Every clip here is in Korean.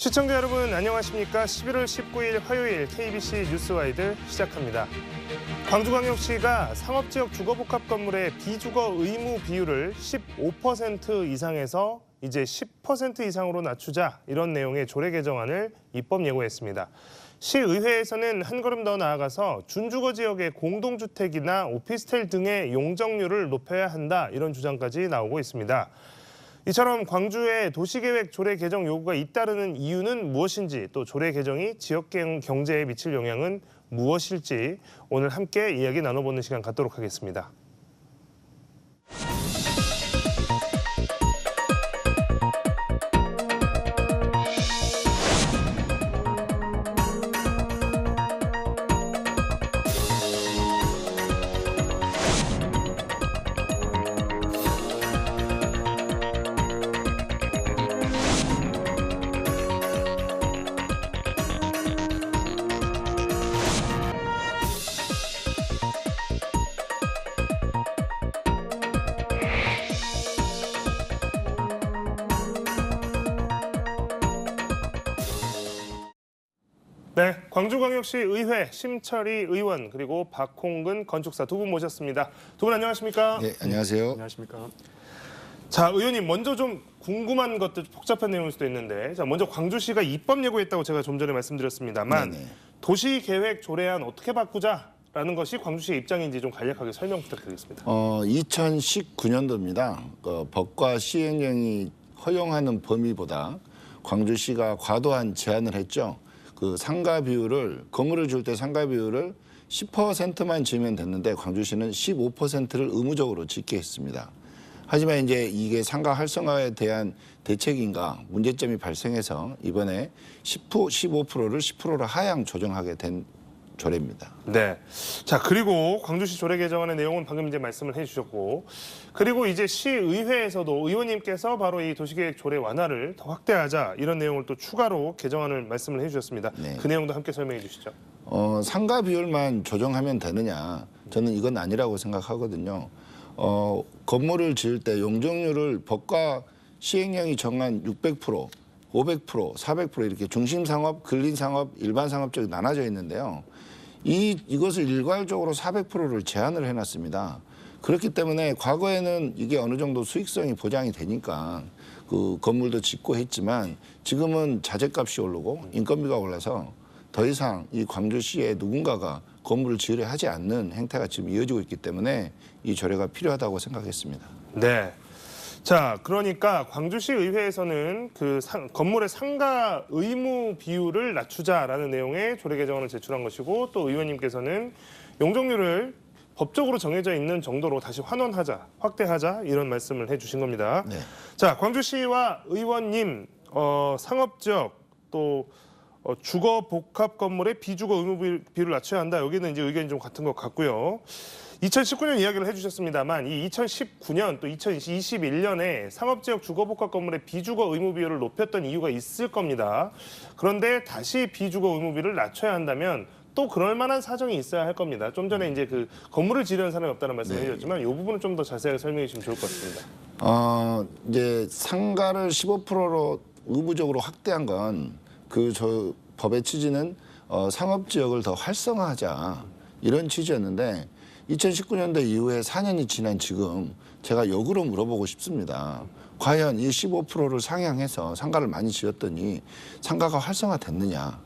시청자 여러분 안녕하십니까? 11월 19일 화요일 KBC 뉴스와이드 시작합니다. 광주광역시가 상업지역 주거복합 건물의 비주거 의무 비율을 15% 이상에서 이제 10% 이상으로 낮추자 이런 내용의 조례 개정안을 입법 예고했습니다. 시의회에서는 한 걸음 더 나아가서 준주거 지역의 공동주택이나 오피스텔 등의 용적률을 높여야 한다 이런 주장까지 나오고 있습니다. 이처럼 광주의 도시계획 조례 개정 요구가 잇따르는 이유는 무엇인지 또 조례 개정이 지역 경제에 미칠 영향은 무엇일지 오늘 함께 이야기 나눠보는 시간 갖도록 하겠습니다. 네, 광주광역시 의회 심철희 의원 그리고 박홍근 건축사 두 분 모셨습니다. 두 분 안녕하십니까? 네, 안녕하세요. 안녕하십니까? 자, 의원님 먼저 좀 궁금한 것들 복잡한 내용일 수도 있는데 자, 먼저 광주시가 입법 예고했다고 제가 좀 전에 말씀드렸습니다만 네네. 도시계획 조례안 어떻게 바꾸자라는 것이 광주시의 입장인지 좀 간략하게 설명 부탁드리겠습니다. 2019년도입니다. 법과 시행령이 허용하는 범위보다 광주시가 과도한 제한을 했죠. 그 상가 비율을 건물을 지을 때 상가 비율을 10%만 지으면 됐는데 광주시는 15%를 의무적으로 짓게 했습니다. 하지만 이제 이게 상가 활성화에 대한 대책인가 문제점이 발생해서 이번에 15%를 10%로 하향 조정하게 된 조례입니다. 네. 자, 그리고 광주시 조례 개정안의 내용은 방금 이제 말씀을 해주셨고, 그리고 이제 시의회에서도 의원님께서 바로 이 도시계획 조례 완화를 더 확대하자 이런 내용을 또 추가로 개정안을 말씀을 해주셨습니다. 네. 그 내용도 함께 설명해 주시죠. 상가 비율만 조정하면 되느냐? 저는 이건 아니라고 생각하거든요. 건물을 지을 때 용적률을 법과 시행령이 정한 600%, 500%, 400% 이렇게 중심상업, 근린상업, 일반상업적 나눠져 있는데요. 이것을 일괄적으로 400%를 제한을 해놨습니다. 그렇기 때문에 과거에는 이게 어느 정도 수익성이 보장이 되니까 그 건물도 짓고 했지만 지금은 자재값이 오르고 인건비가 올라서 더 이상 이 광주시에 누군가가 건물을 지으려 하지 않는 행태가 지금 이어지고 있기 때문에 이 조례가 필요하다고 생각했습니다. 네. 자, 그러니까 광주시 의회에서는 그 건물의 상가 의무 비율을 낮추자라는 내용의 조례 개정안을 제출한 것이고 또 의원님께서는 용적률을 법적으로 정해져 있는 정도로 다시 환원하자, 확대하자 이런 말씀을 해주신 겁니다. 네. 자, 광주시와 의원님 상업지역 또 주거 복합 건물의 비주거 의무 비율을 낮춰야 한다. 여기는 이제 의견이 좀 같은 것 같고요. 2019년 이야기를 해주셨습니다만 이 2019년 또 2021년에 상업지역 주거복합 건물의 비주거 의무 비율을 높였던 이유가 있을 겁니다. 그런데 다시 비주거 의무 비율을 낮춰야 한다면 또 그럴 만한 사정이 있어야 할 겁니다. 좀 전에 이제 그 건물을 지으려는 사람이 없다는 말씀을 해주셨지만 이 부분을 좀 더 자세하게 설명해 주시면 좋을 것 같습니다. 이제 상가를 15%로 의무적으로 확대한 건 저 법의 취지는 상업지역을 더 활성화하자 이런 취지였는데 2019년도 이후에 4년이 지난 지금 제가 역으로 물어보고 싶습니다. 과연 이 15%를 상향해서 상가를 많이 지었더니 상가가 활성화됐느냐?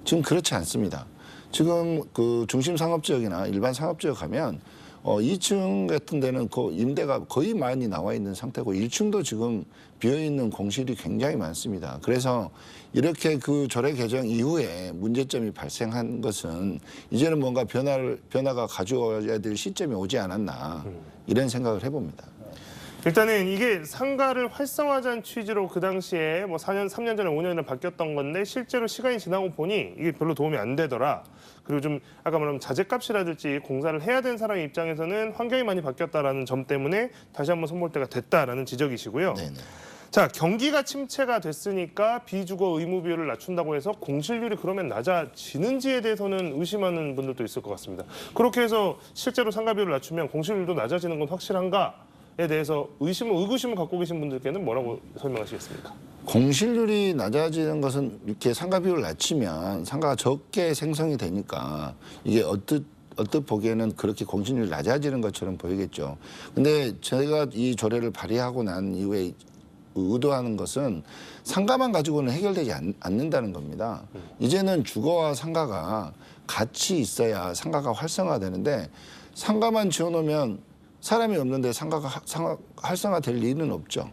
지금 그렇지 않습니다. 지금 그 중심 상업지역이나 일반 상업지역 가면 2층 같은 데는 그 임대가 거의 많이 나와 있는 상태고 1층도 지금 비어있는 공실이 굉장히 많습니다. 그래서 이렇게 그 조례 개정 이후에 문제점이 발생한 것은 이제는 뭔가 변화가 가져와야 될 시점이 오지 않았나 이런 생각을 해봅니다. 일단은 이게 상가를 활성화하자는 취지로 그 당시에 뭐 3년 전에 5년 전에 바뀌었던 건데 실제로 시간이 지나고 보니 이게 별로 도움이 안 되더라. 그리고 좀 아까 말한 자재값이라든지 공사를 해야 되는 사람 입장에서는 환경이 많이 바뀌었다라는 점 때문에 다시 한번 손볼 때가 됐다라는 지적이시고요. 네네. 자, 경기가 침체가 됐으니까 비주거 의무 비율을 낮춘다고 해서 공실률이 그러면 낮아지는지에 대해서는 의심하는 분들도 있을 것 같습니다. 그렇게 해서 실제로 상가 비율을 낮추면 공실률도 낮아지는 건 확실한가? 대해서 의구심을 갖고 계신 분들께는 뭐라고 설명하시겠습니까? 공실률이 낮아지는 것은 이렇게 상가 비율을 낮추면 상가가 적게 생성이 되니까 이게 얼뜻 보기에는 그렇게 공실률이 낮아지는 것처럼 보이겠죠. 근데 제가 이 조례를 발의하고 난 이후에 의도하는 것은 상가만 가지고는 해결되지 않는다는 겁니다. 이제는 주거와 상가가 같이 있어야 상가가 활성화되는데 상가만 지어놓으면 사람이 없는데 상가가 활성화될 리는 없죠.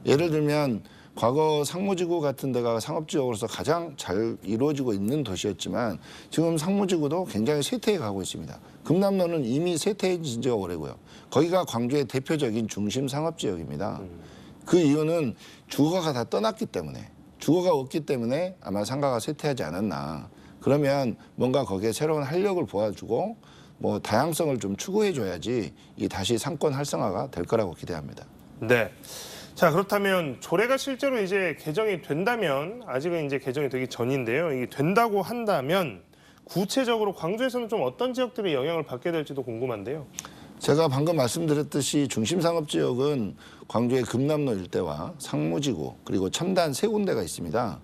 예를 들면 과거 상무지구 같은 데가 상업지역으로서 가장 잘 이루어지고 있는 도시였지만 지금 상무지구도 굉장히 쇠퇴해 가고 있습니다. 금남로는 이미 쇠퇴해진 지가 오래고요. 거기가 광주의 대표적인 중심 상업지역입니다. 그 이유는 주거가 다 떠났기 때문에, 주거가 없기 때문에 아마 상가가 쇠퇴하지 않았나. 그러면 뭔가 거기에 새로운 활력을 보여주고 뭐 다양성을 좀 추구해줘야지 이 다시 상권 활성화가 될 거라고 기대합니다. 네. 자, 그렇다면 조례가 실제로 이제 개정이 된다면, 아직은 이제 개정이 되기 전인데요. 이게 된다고 한다면 구체적으로 광주에서는 좀 어떤 지역들이 영향을 받게 될지도 궁금한데요. 제가 방금 말씀드렸듯이 중심상업지역은 광주의 금남로 일대와 상무지구 그리고 첨단 세 군데가 있습니다.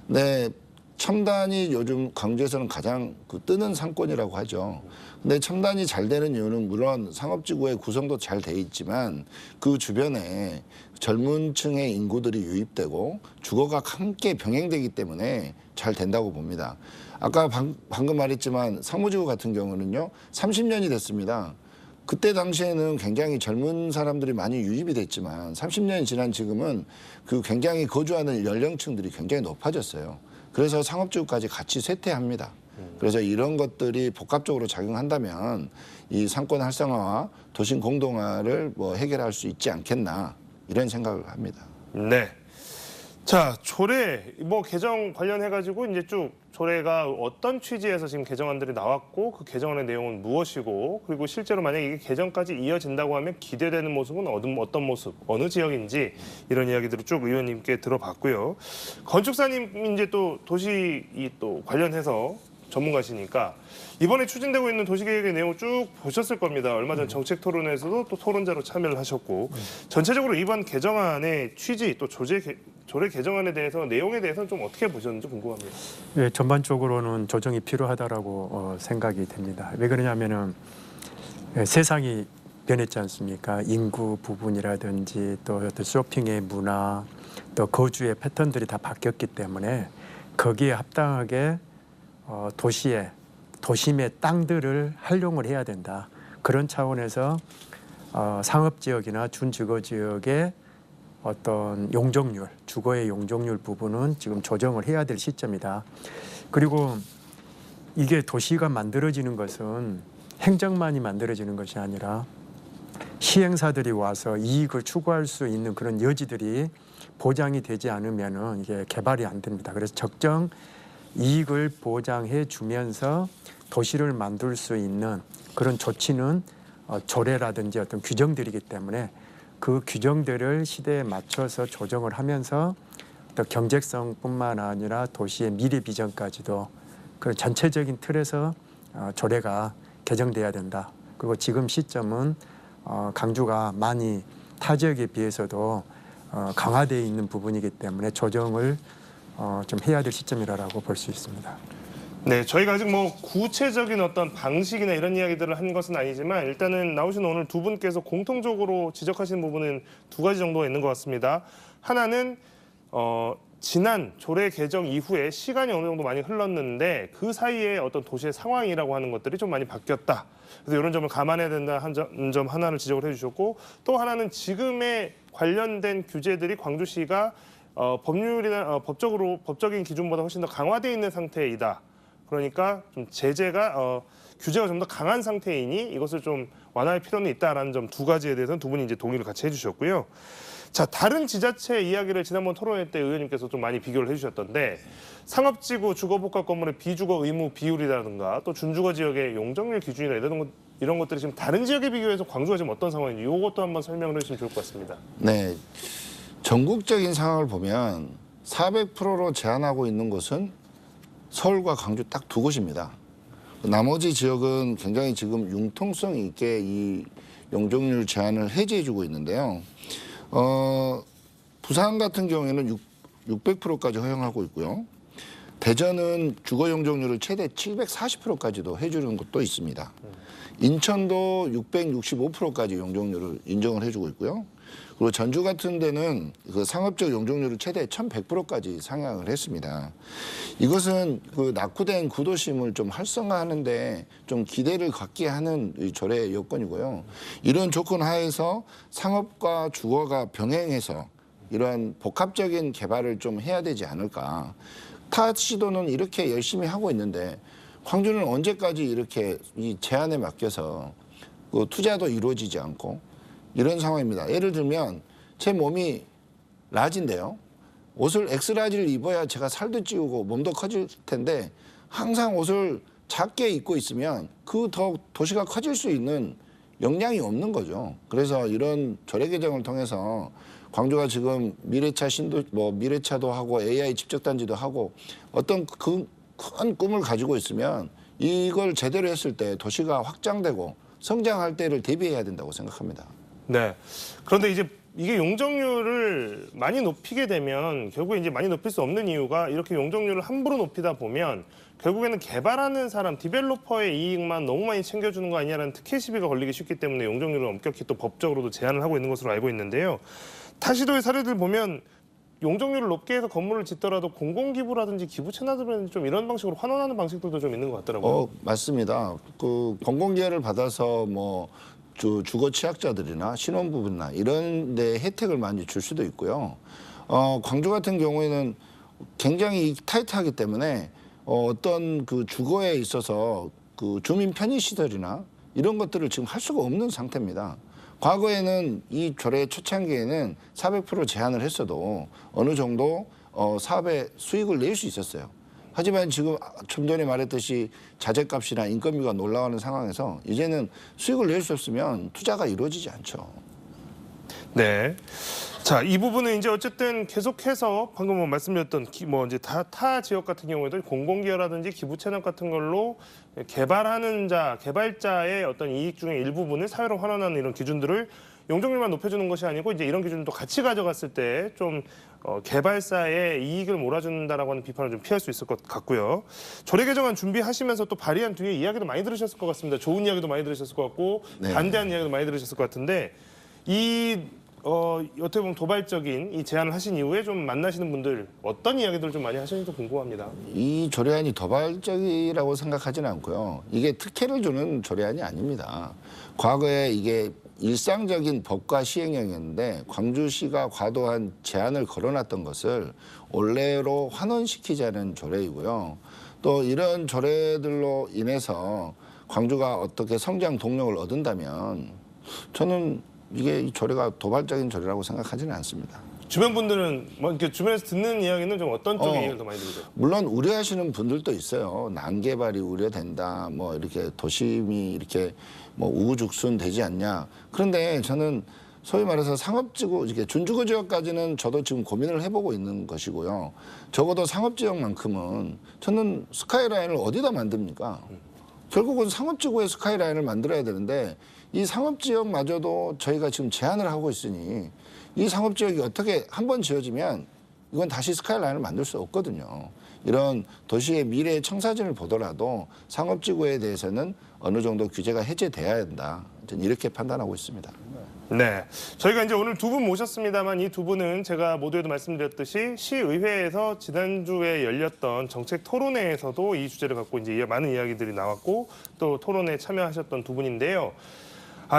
네, 첨단이 요즘 광주에서는 가장 뜨는 상권이라고 하죠. 근데 첨단이 잘 되는 이유는 물론 상업지구의 구성도 잘 돼 있지만 그 주변에 젊은 층의 인구들이 유입되고 주거가 함께 병행되기 때문에 잘 된다고 봅니다. 아까 방금 말했지만 상무지구 같은 경우는요, 30년이 됐습니다. 그때 당시에는 굉장히 젊은 사람들이 많이 유입이 됐지만 30년이 지난 지금은 그 굉장히 거주하는 연령층들이 굉장히 높아졌어요. 그래서 상업지구까지 같이 쇠퇴합니다. 그래서 이런 것들이 복합적으로 작용한다면 이 상권 활성화와 도심 공동화를 뭐 해결할 수 있지 않겠나 이런 생각을 합니다. 네. 자, 조례 개정 관련해 가지고 이제 쭉 조례가 어떤 취지에서 지금 개정안들이 나왔고 그 개정안의 내용은 무엇이고 그리고 실제로 만약에 이게 개정까지 이어진다고 하면 기대되는 모습은 어떤 모습, 어느 지역인지 이런 이야기들을 쭉 의원님께 들어봤고요. 건축사님 이제 또 도시 또 관련해서 전문가시니까 이번에 추진되고 있는 도시계획의 내용 쭉 보셨을 겁니다. 얼마 전 정책 토론회에서도 또 토론자로 참여를 하셨고 전체적으로 이번 개정안의 취지 또 조례 개정안에 대해서 내용에 대해서는 좀 어떻게 보셨는지 궁금합니다. 네, 전반적으로는 조정이 필요하다라고 생각이 됩니다. 왜 그러냐면은 세상이 변했지 않습니까? 인구 부분이라든지 또 어떤 쇼핑의 문화, 또 거주의 패턴들이 다 바뀌었기 때문에 거기에 합당하게 도심의 땅들을 활용을 해야 된다. 그런 차원에서 상업지역이나 준주거지역의 어떤 용적률, 주거의 용적률 부분은 지금 조정을 해야 될 시점이다. 그리고 이게 도시가 만들어지는 것은 행정만이 만들어지는 것이 아니라 시행사들이 와서 이익을 추구할 수 있는 그런 여지들이 보장이 되지 않으면은 이게 개발이 안 됩니다. 그래서 적정 이익을 보장해 주면서 도시를 만들 수 있는 그런 조치는 조례라든지 어떤 규정들이기 때문에 그 규정들을 시대에 맞춰서 조정을 하면서 또 경제성뿐만 아니라 도시의 미래 비전까지도 그 전체적인 틀에서 조례가 개정돼야 된다. 그리고 지금 시점은 강주가 많이 타 지역에 비해서도 강화되어 있는 부분이기 때문에 조정을 좀 해야 될 시점이라고 볼 수 있습니다. 네, 저희가 아직 구체적인 어떤 방식이나 이런 이야기들을 한 것은 아니지만 일단은 나오신 오늘 두 분께서 공통적으로 지적하신 부분은 두 가지 정도가 있는 것 같습니다. 하나는 지난 조례 개정 이후에 시간이 어느 정도 많이 흘렀는데 그 사이에 어떤 도시의 상황이라고 하는 것들이 좀 많이 바뀌었다. 그래서 이런 점을 감안해야 된다는 점 하나를 지적을 해주셨고 또 하나는 지금의 관련된 규제들이 광주시가 법률이나 법적인 기준보다 훨씬 더 강화되어 있는 상태이다. 그러니까 좀 규제가 좀 더 강한 상태이니 이것을 좀 완화할 필요는 있다라는 점 두 가지에 대해서는 두 분이 이제 동의를 같이 해주셨고요. 자, 다른 지자체 이야기를 지난번 토론회 때 의원님께서 좀 많이 비교를 해주셨던데 상업지구 주거복합 건물의 비주거 의무 비율이라든가 또 준주거 지역의 용적률 기준이나 이런 것들이 지금 다른 지역에 비교해서 광주가 지금 어떤 상황인지 이것도 한번 설명을 해주시면 좋을 것 같습니다. 네, 전국적인 상황을 보면 400%로 제한하고 있는 곳은 서울과 광주 딱 두 곳입니다. 나머지 지역은 굉장히 지금 융통성 있게 이 용적률 제한을 해제해주고 있는데요. 부산 같은 경우에는 600%까지 허용하고 있고요. 대전은 주거 용적률을 최대 740%까지도 해주는 곳도 있습니다. 인천도 665%까지 용적률을 인정을 해주고 있고요. 그리고 전주 같은 데는 그 상업적 용적률을 최대 1100%까지 상향을 했습니다. 이것은 그 낙후된 구도심을 좀 활성화하는데 좀 기대를 갖게 하는 이 조례 요건이고요. 이런 조건 하에서 상업과 주거가 병행해서 이러한 복합적인 개발을 좀 해야 되지 않을까. 타 시도는 이렇게 열심히 하고 있는데 광주는 언제까지 이렇게 이 제한에 맡겨서 그 투자도 이루어지지 않고 이런 상황입니다. 예를 들면 제 몸이 라지인데요. 옷을 엑스라지를 입어야 제가 살도 찌우고 몸도 커질 텐데 항상 옷을 작게 입고 있으면 그 더 도시가 커질 수 있는 역량이 없는 거죠. 그래서 이런 조례 개정을 통해서 광주가 지금 미래차 미래차도 하고 AI 집적단지도 하고 어떤 그 큰 꿈을 가지고 있으면 이걸 제대로 했을 때 도시가 확장되고 성장할 때를 대비해야 된다고 생각합니다. 네. 그런데 이제 이게 용적률을 많이 높이게 되면 결국에 이제 많이 높일 수 없는 이유가 이렇게 용적률을 함부로 높이다 보면 결국에는 개발하는 사람, 디벨로퍼의 이익만 너무 많이 챙겨주는 거 아니냐라는 특혜 시비가 걸리기 쉽기 때문에 용적률을 엄격히 또 법적으로도 제한을 하고 있는 것으로 알고 있는데요. 타시도의 사례들 보면 용적률을 높게 해서 건물을 짓더라도 공공기부라든지 기부 채납이라든지 좀 이런 방식으로 환원하는 방식들도 좀 있는 것 같더라고요. 맞습니다. 그 공공기회를 받아서 뭐 주거 취약자들이나 신혼부부나 이런 데 혜택을 많이 줄 수도 있고요. 광주 같은 경우에는 굉장히 타이트하기 때문에 어떤 그 주거에 있어서 그 주민 편의 시설이나 이런 것들을 지금 할 수가 없는 상태입니다. 과거에는 이 조례 초창기에는 400% 제한을 했어도 어느 정도 사업에 수익을 낼 수 있었어요. 하지만 지금 좀 전에 말했듯이 자재값이나 인건비가 올라가는 상황에서 이제는 수익을 낼 수 없으면 투자가 이루어지지 않죠. 네. 자, 이 부분은 이제 어쨌든 계속해서 방금 뭐 말씀드렸던 이제 타 지역 같은 경우에도 공공기여라든지 기부 채납 같은 걸로 개발하는 개발자의 어떤 이익 중에 일부분을 사회로 환원하는 이런 기준들을 용적률만 높여주는 것이 아니고 이제 이런 기준도 같이 가져갔을 때 좀 개발사의 이익을 몰아준다라고 하는 비판을 좀 피할 수 있을 것 같고요. 조례 개정안 준비하시면서 또 발의한 뒤에 이야기도 많이 들으셨을 것 같습니다. 좋은 이야기도 많이 들으셨을 것 같고 네. 반대하는 이야기도 많이 들으셨을 것 같은데 어떻게 보면 도발적인 이 제안을 하신 이후에 좀 만나시는 분들 어떤 이야기들을 좀 많이 하시는지 궁금합니다. 이 조례안이 도발적이라고 생각하지는 않고요. 이게 특혜를 주는 조례안이 아닙니다. 과거에 이게 일상적인 법과 시행령이었는데 광주시가 과도한 제한을 걸어놨던 것을 올해로 환원시키자는 조례이고요. 또 이런 조례들로 인해서 광주가 어떻게 성장 동력을 얻는다면 저는 이게 이 조례가 도발적인 조례라고 생각하지는 않습니다. 주변 분들은 뭐 이렇게 주변에서 듣는 이야기는 좀 어떤 쪽의 이야기를 더 많이 들으세요? 물론 우려하시는 분들도 있어요. 난개발이 우려된다. 뭐 이렇게 도심이 이렇게 뭐 우후죽순 되지 않냐. 그런데 저는 소위 말해서 상업지구, 이렇게 준주거 지역까지는 저도 지금 고민을 해보고 있는 것이고요. 적어도 상업지역만큼은 저는 스카이라인을 어디다 만듭니까? 결국은 상업지구에 스카이라인을 만들어야 되는데 이 상업지역마저도 저희가 지금 제한을 하고 있으니 이 상업지역이 어떻게 한번 지어지면 이건 다시 스카이라인을 만들 수 없거든요. 이런 도시의 미래의 청사진을 보더라도 상업지구에 대해서는 어느 정도 규제가 해제돼야 한다. 저는 이렇게 판단하고 있습니다. 네, 저희가 이제 오늘 두 분 모셨습니다만 이 두 분은 제가 모두에도 말씀드렸듯이 시의회에서 지난주에 열렸던 정책 토론회에서도 이 주제를 갖고 이제 많은 이야기들이 나왔고 또 토론에 참여하셨던 두 분인데요.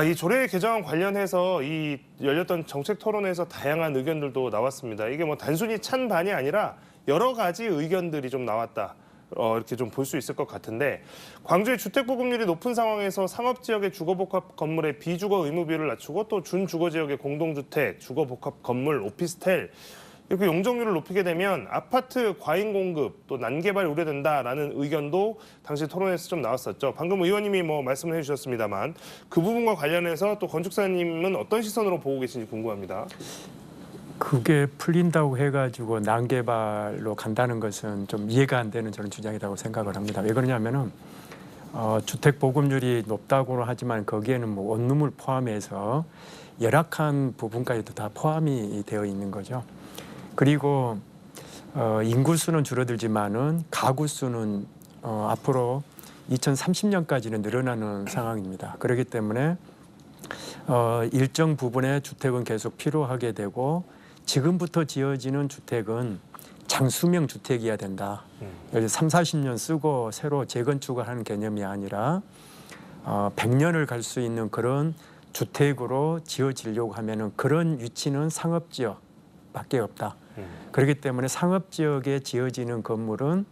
이 조례 개정 관련해서 이 열렸던 정책 토론회에서 다양한 의견들도 나왔습니다. 이게 뭐 단순히 찬반이 아니라 여러 가지 의견들이 좀 나왔다. 이렇게 좀 볼 수 있을 것 같은데 광주의 주택 보급률이 높은 상황에서 상업지역의 주거복합 건물의 비주거 의무 비율을 낮추고 또 준주거지역의 공동주택, 주거복합 건물, 오피스텔 이렇게 용적률을 높이게 되면 아파트 과잉 공급 또 난개발 우려된다라는 의견도 당시 토론에서 좀 나왔었죠. 방금 의원님이 뭐 말씀을 해주셨습니다만 그 부분과 관련해서 또 건축사님은 어떤 시선으로 보고 계신지 궁금합니다. 그게 풀린다고 해가지고 난개발로 간다는 것은 좀 이해가 안 되는 저는 주장이라고 생각을 합니다. 왜 그러냐면은 주택 보급률이 높다고는 하지만 거기에는 뭐 원룸을 포함해서 열악한 부분까지도 다 포함이 되어 있는 거죠. 그리고 인구 수는 줄어들지만은 가구 수는 앞으로 2030년까지는 늘어나는 상황입니다. 그렇기 때문에 일정 부분의 주택은 계속 필요하게 되고 지금부터 지어지는 주택은 장수명 주택이어야 된다. 예를 들어 3, 40년 쓰고 새로 재건축을 하는 개념이 아니라 100년을 갈 수 있는 그런 주택으로 지어지려고 하면은 그런 위치는 상업지역밖에 없다. 그렇기 때문에 상업지역에 지어지는 건물은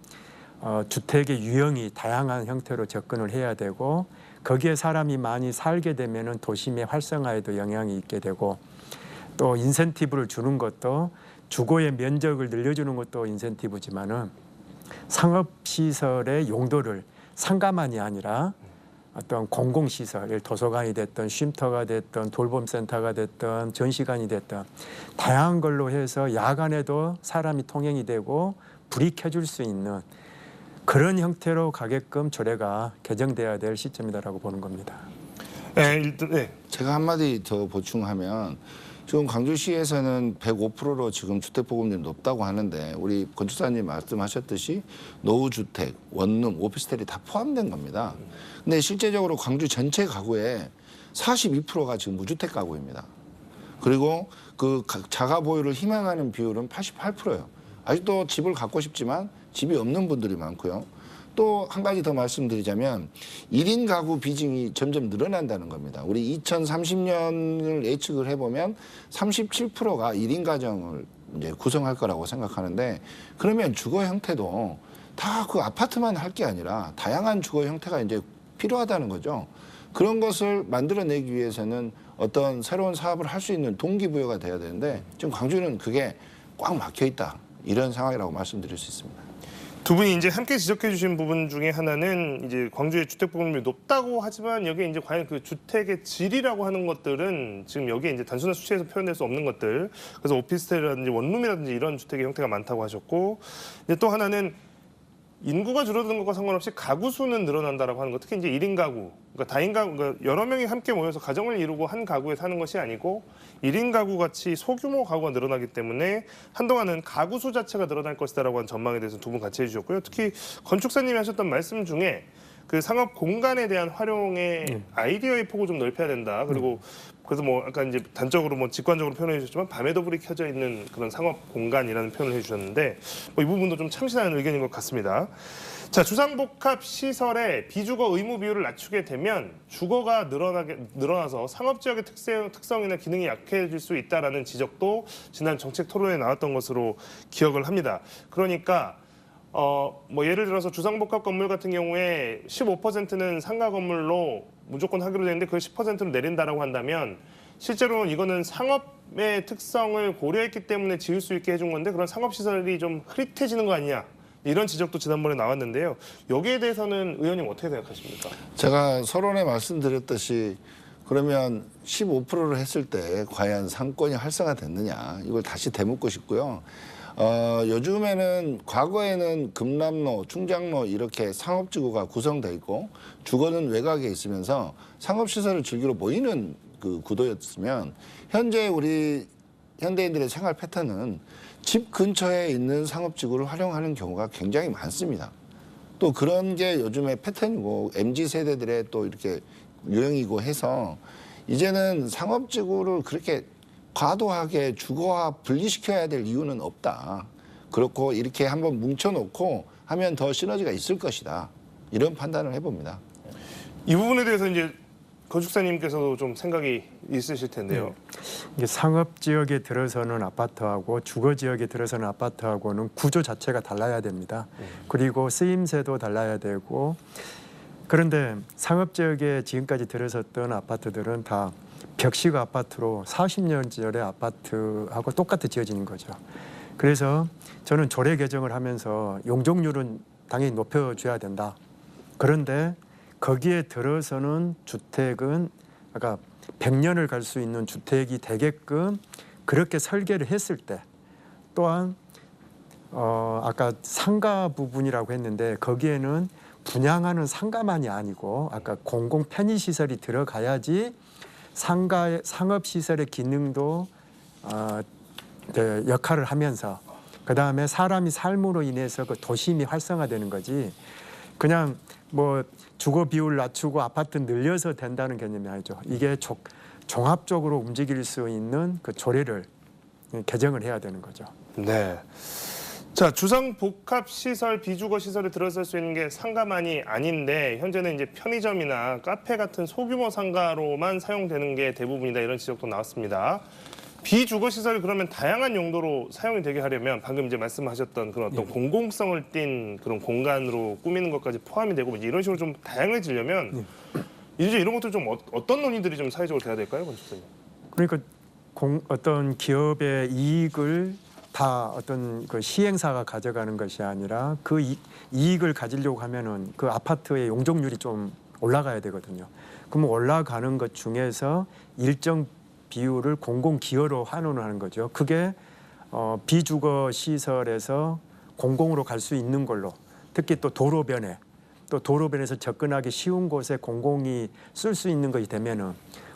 주택의 유형이 다양한 형태로 접근을 해야 되고 거기에 사람이 많이 살게 되면은 도심의 활성화에도 영향이 있게 되고 또 인센티브를 주는 것도 주거의 면적을 늘려주는 것도 인센티브지만은 상업시설의 용도를 상가만이 아니라 어떤 공공시설, 도서관이 됐든 쉼터가 됐든 돌봄센터가 됐든 전시관이 됐든 다양한 걸로 해서 야간에도 사람이 통행이 되고 불이 켜질 수 있는 그런 형태로 가게끔 조례가 개정돼야 될 시점이다라고 보는 겁니다. 네. 제가 한마디 더 보충하면 지금 광주시에서는 105%로 지금 주택보급률이 높다고 하는데 우리 건축사님 말씀하셨듯이 노후주택, 원룸, 오피스텔이 다 포함된 겁니다. 근데 실제적으로 광주 전체 가구의 42%가 지금 무주택 가구입니다. 그리고 그 자가 보유를 희망하는 비율은 88%예요. 아직도 집을 갖고 싶지만 집이 없는 분들이 많고요. 또 한 가지 더 말씀드리자면 1인 가구 비중이 점점 늘어난다는 겁니다. 우리 2030년을 예측을 해보면 37%가 1인 가정을 이제 구성할 거라고 생각하는데 그러면 주거 형태도 다 그 아파트만 할 게 아니라 다양한 주거 형태가 이제 필요하다는 거죠. 그런 것을 만들어내기 위해서는 어떤 새로운 사업을 할 수 있는 동기부여가 돼야 되는데 지금 광주는 그게 꽉 막혀 있다. 이런 상황이라고 말씀드릴 수 있습니다. 두 분이 이제 함께 지적해 주신 부분 중에 하나는 이제 광주의 주택 보급률이 높다고 하지만 여기에 이제 과연 그 주택의 질이라고 하는 것들은 지금 여기에 이제 단순한 수치에서 표현될 수 없는 것들. 그래서 오피스텔이라든지 원룸이라든지 이런 주택의 형태가 많다고 하셨고 이제 또 하나는 인구가 줄어드는 것과 상관없이 가구 수는 늘어난다라고 하는 것. 특히 이제 1인 가구, 그러니까 다인 가구, 그러니까 여러 명이 함께 모여서 가정을 이루고 한 가구에 사는 것이 아니고 1인 가구 같이 소규모 가구가 늘어나기 때문에 한동안은 가구 수 자체가 늘어날 것이다라고 하는 전망에 대해서 두 분 같이 해주셨고요. 특히 건축사님이 하셨던 말씀 중에 그 상업 공간에 대한 활용의 아이디어의 폭을 좀 넓혀야 된다. 그리고 그래서 뭐 아까 이제 단적으로 뭐 직관적으로 표현해 주셨지만 밤에도 불이 켜져 있는 그런 상업 공간이라는 표현을 해주셨는데 뭐 이 부분도 좀 참신한 의견인 것 같습니다. 자, 주상복합 시설의 비주거 의무 비율을 낮추게 되면 주거가 늘어나서 상업 지역의 특성이나 기능이 약해질 수 있다라는 지적도 지난 정책 토론에 나왔던 것으로 기억을 합니다. 그러니까 뭐 예를 들어서 주상복합 건물 같은 경우에 15%는 상가 건물로 무조건 하기로 되는데 그걸 10%로 내린다라고 한다면 실제로는 이거는 상업의 특성을 고려했기 때문에 지을 수 있게 해준 건데 그런 상업시설이 좀 흐릿해지는 거 아니냐 이런 지적도 지난번에 나왔는데요. 여기에 대해서는 의원님 어떻게 생각하십니까? 제가 서론에 말씀드렸듯이 그러면 15%를 했을 때 과연 상권이 활성화됐느냐 이걸 다시 되묻고 싶고요. 요즘에는 과거에는 금남로, 충장로 이렇게 상업지구가 구성돼 있고 주거는 외곽에 있으면서 상업시설을 즐기러 모이는 그 구도였으면 현재 우리 현대인들의 생활 패턴은 집 근처에 있는 상업지구를 활용하는 경우가 굉장히 많습니다. 또 그런 게 요즘의 패턴이고 MZ세대들의 또 이렇게 유행이고 해서 이제는 상업지구를 그렇게 과도하게 주거와 분리시켜야 될 이유는 없다. 그렇고 이렇게 한번 뭉쳐놓고 하면 더 시너지가 있을 것이다. 이런 판단을 해봅니다. 이 부분에 대해서 이제 건축사님께서도 좀 생각이 있으실 텐데요. 이게 상업 지역에 들어서는 아파트하고 주거 지역에 들어서는 아파트하고는 구조 자체가 달라야 됩니다. 그리고 쓰임새도 달라야 되고 그런데 상업 지역에 지금까지 들어섰던 아파트들은 다 벽식 아파트로 40년 전의 아파트하고 똑같이 지어지는 거죠. 그래서 저는 조례 개정을 하면서 용적률은 당연히 높여줘야 된다. 그런데 거기에 들어서는 주택은 아까 100년을 갈 수 있는 주택이 되게끔 그렇게 설계를 했을 때 또한 아까 상가 부분이라고 했는데 거기에는 분양하는 상가만이 아니고 아까 공공 편의 시설이 들어가야지 상업 시설의 기능도 역할을 하면서 그 다음에 사람이 삶으로 인해서 그 도심이 활성화되는 거지. 그냥 뭐 주거 비율 낮추고 아파트 늘려서 된다는 개념이 아니죠. 이게 종합적으로 움직일 수 있는 그 조례를 개정을 해야 되는 거죠. 네. 자, 주상복합시설, 비주거시설에 들어설 수 있는 게 상가만이 아닌데 현재는 이제 편의점이나 카페 같은 소규모 상가로만 사용되는 게 대부분이다 이런 지적도 나왔습니다. 비주거시설이 그러면 다양한 용도로 사용이 되게 하려면 방금 이제 말씀하셨던 그런 어떤 공공성을 띈 그런 공간으로 꾸미는 것까지 포함이 되고 이제 이런 식으로 좀 다양해지려면 이제 이런 것들 좀 어떤 논의들이 좀 사회적으로 돼야 될까요, 건축사님? 그러니까 어떤 기업의 이익을 다 어떤 그 시행사가 가져가는 것이 아니라 그 이익을 가지려고 하면은 그 아파트의 용적률이 좀 올라가야 되거든요. 그러면 올라가는 것 중에서 일정 비율을 공공기여로 환원하는 거죠. 그게 비주거 시설에서 공공으로 갈 수 있는 걸로, 특히 또 도로변에서 접근하기 쉬운 곳에 공공이 쓸 수 있는 것이 되면은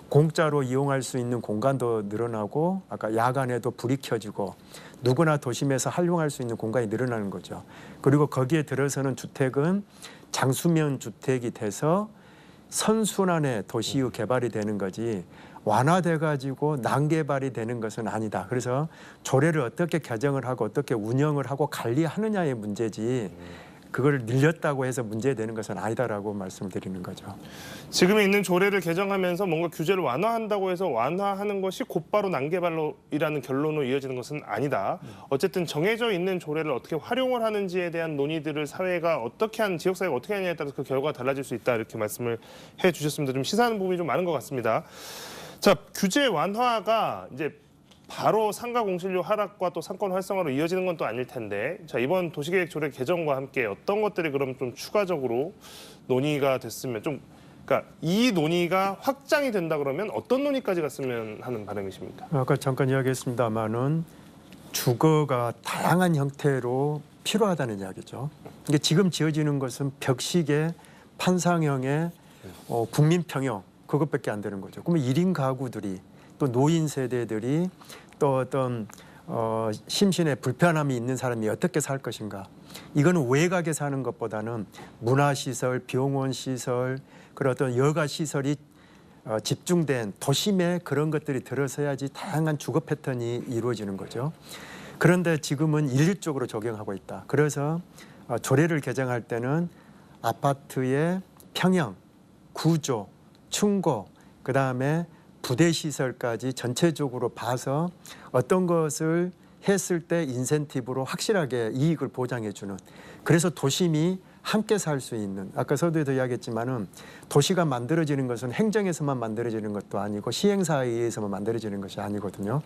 공짜로 이용할 수 있는 공간도 늘어나고 아까 야간에도 불이 켜지고 누구나 도심에서 활용할 수 있는 공간이 늘어나는 거죠. 그리고 거기에 들어서는 주택은 장수면 주택이 돼서 선순환의 도시의 개발이 되는 거지 완화돼 가지고 난개발이 되는 것은 아니다. 그래서 조례를 어떻게 개정을 하고 어떻게 운영을 하고 관리하느냐의 문제지 그걸 늘렸다고 해서 문제되는 것은 아니다라고 말씀을 드리는 거죠. 지금 있는 조례를 개정하면서 뭔가 규제를 완화한다고 해서 완화하는 것이 곧바로 난개발로이라는 결론으로 이어지는 것은 아니다. 어쨌든 정해져 있는 조례를 어떻게 활용을 하는지에 대한 논의들을 사회가 어떻게 하는 지역사회가 어떻게 하느냐에 따라서 그 결과가 달라질 수 있다 이렇게 말씀을 해주셨습니다. 좀 시사하는 부분이 좀 많은 것 같습니다. 자, 규제 완화가 이제 바로 상가 공실료 하락과 또 상권 활성화로 이어지는 건 또 아닐 텐데, 자 이번 도시계획 조례 개정과 함께 어떤 것들이 그럼 좀 추가적으로 논의가 됐으면 그러니까 이 논의가 확장이 된다 그러면 어떤 논의까지 갔으면 하는 바람이십니까? 아까 잠깐 이야기했습니다마는 주거가 다양한 형태로 필요하다는 이야기죠. 이게 지금 지어지는 것은 벽식의 판상형의 국민평형 그것밖에 안 되는 거죠. 그러면 1인 가구들이 또 노인 세대들이 또 어떤 심신의 불편함이 있는 사람이 어떻게 살 것인가. 이거는 외곽에 사는 것보다는 문화시설, 병원시설, 그런 어떤 여가시설이 집중된 도심에 그런 것들이 들어서야지 다양한 주거 패턴이 이루어지는 거죠. 그런데 지금은 일률적으로 적용하고 있다. 그래서 조례를 개정할 때는 아파트의 평형, 구조, 충고, 그다음에 부대시설까지 전체적으로 봐서 어떤 것을 했을 때 인센티브로 확실하게 이익을 보장해주는, 그래서 도심이 함께 살 수 있는, 아까 서두에도 이야기했지만은 도시가 만들어지는 것은 행정에서만 만들어지는 것도 아니고 시행사에 의해서만 만들어지는 것이 아니거든요.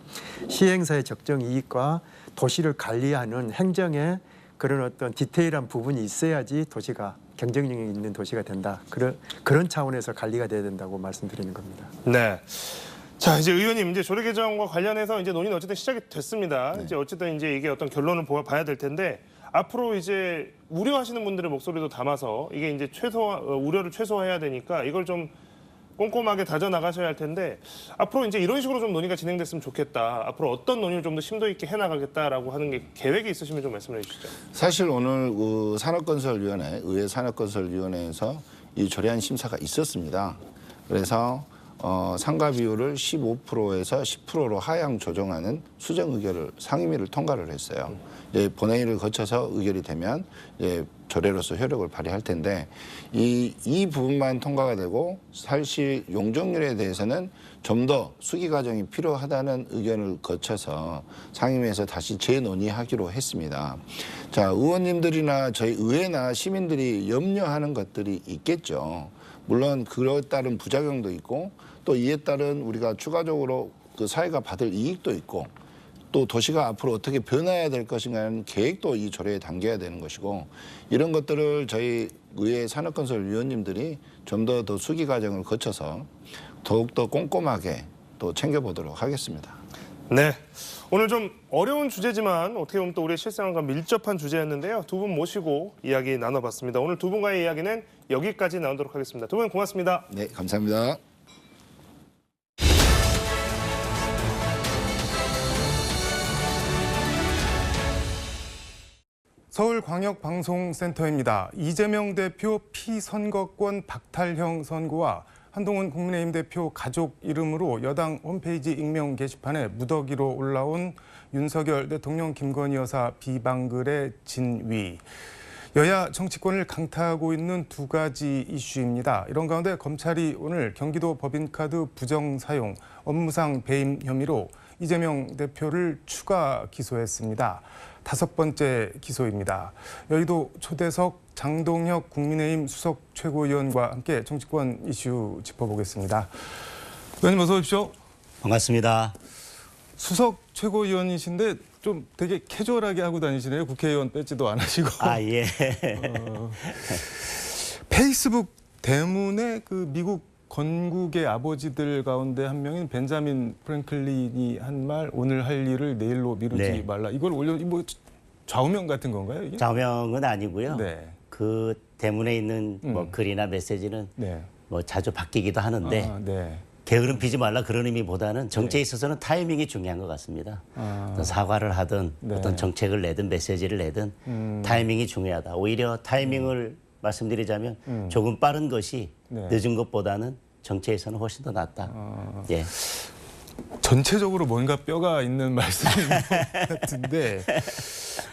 시행사의 적정 이익과 도시를 관리하는 행정의 그런 어떤 디테일한 부분이 있어야지 도시가 경쟁력이 있는 도시가 된다. 그런 차원에서 관리가 돼야 된다고 말씀드리는 겁니다. 네. 자, 이제 의원님 이제 조례 개정과 관련해서 이제 논의는 어쨌든 시작이 됐습니다. 이제 어쨌든 이제 이게 어떤 결론을 봐야 될 텐데 앞으로 이제 우려하시는 분들의 목소리도 담아서 이게 이제 우려를 최소화해야 되니까 이걸 좀 꼼꼼하게 다져 나가셔야 할 텐데 앞으로 이제 이런 식으로 좀 논의가 진행됐으면 좋겠다. 앞으로 어떤 논의를 좀 더 심도 있게 해나가겠다라고 하는 게 계획이 있으시면 좀 말씀해 주시죠. 사실 오늘 그 산업건설위원회, 의회 산업건설위원회에서 이 조례안 심사가 있었습니다. 그래서 상가 비율을 15%에서 10%로 하향 조정하는 수정 의결을 상임위를 통과를 했어요. 본회의를 거쳐서 의결이 되면 조례로서 효력을 발휘할 텐데 이 부분만 통과가 되고 사실 용적률에 대해서는 좀 더 수기 과정이 필요하다는 의견을 거쳐서 상임위에서 다시 재논의하기로 했습니다. 자, 의원님들이나 저희 의회나 시민들이 염려하는 것들이 있겠죠. 물론 그에 따른 부작용도 있고 또 이에 따른 우리가 추가적으로 그 사회가 받을 이익도 있고 또 도시가 앞으로 어떻게 변화해야 될 것인가는 계획도 이 조례에 담겨야 되는 것이고 이런 것들을 저희 의회 산업건설위원님들이 좀 더 수기 과정을 거쳐서 더욱더 꼼꼼하게 또 챙겨보도록 하겠습니다. 네, 오늘 좀 어려운 주제지만 어떻게 보면 또 우리의 실생활과 밀접한 주제였는데요. 두 분 모시고 이야기 나눠봤습니다. 오늘 두 분과의 이야기는 여기까지 나누도록 하겠습니다. 두 분 고맙습니다. 네, 감사합니다. 서울광역방송센터입니다. 이재명 대표 피선거권 박탈형 선고와 한동훈 국민의힘 대표 가족 이름으로 여당 홈페이지 익명 게시판에 무더기로 올라온 윤석열 대통령 김건희 여사 비방글의 진위. 여야 정치권을 강타하고 있는 두 가지 이슈입니다. 이런 가운데 검찰이 오늘 경기도 법인카드 부정 사용, 업무상 배임 혐의로 이재명 대표를 추가 기소했습니다. 5번째 기소입니다. 여의도 초대석 장동혁 국민의힘 수석 최고위원과 함께 정치권 이슈 짚어보겠습니다. 의원님 어서 오십시오. 반갑습니다. 수석 최고위원이신데 좀 되게 캐주얼하게 하고 다니시네요. 국회의원 배지도 안 하시고. 아, 예. 페이스북 대문에 그 미국 건국의 아버지들 가운데 한 명인 벤자민 프랭클린이 한 말, 오늘 할 일을 내일로 미루지 네. 말라. 이걸 올려, 뭐 좌우명 같은 건가요, 이게? 좌우명은 아니고요. 네. 그 대문에 있는 뭐 글이나 메시지는 네. 뭐 자주 바뀌기도 하는데 아, 네. 게으름 피지 말라 그런 의미보다는 정치에 있어서는 타이밍이 중요한 것 같습니다. 어떤 사과를 하든 네. 어떤 정책을 내든 메시지를 내든 타이밍이 중요하다. 오히려 타이밍을 말씀드리자면 조금 빠른 것이 네. 늦은 것보다는 정치에서는 훨씬 더 낫다. 예. 전체적으로 뭔가 뼈가 있는 말씀인 것 같은데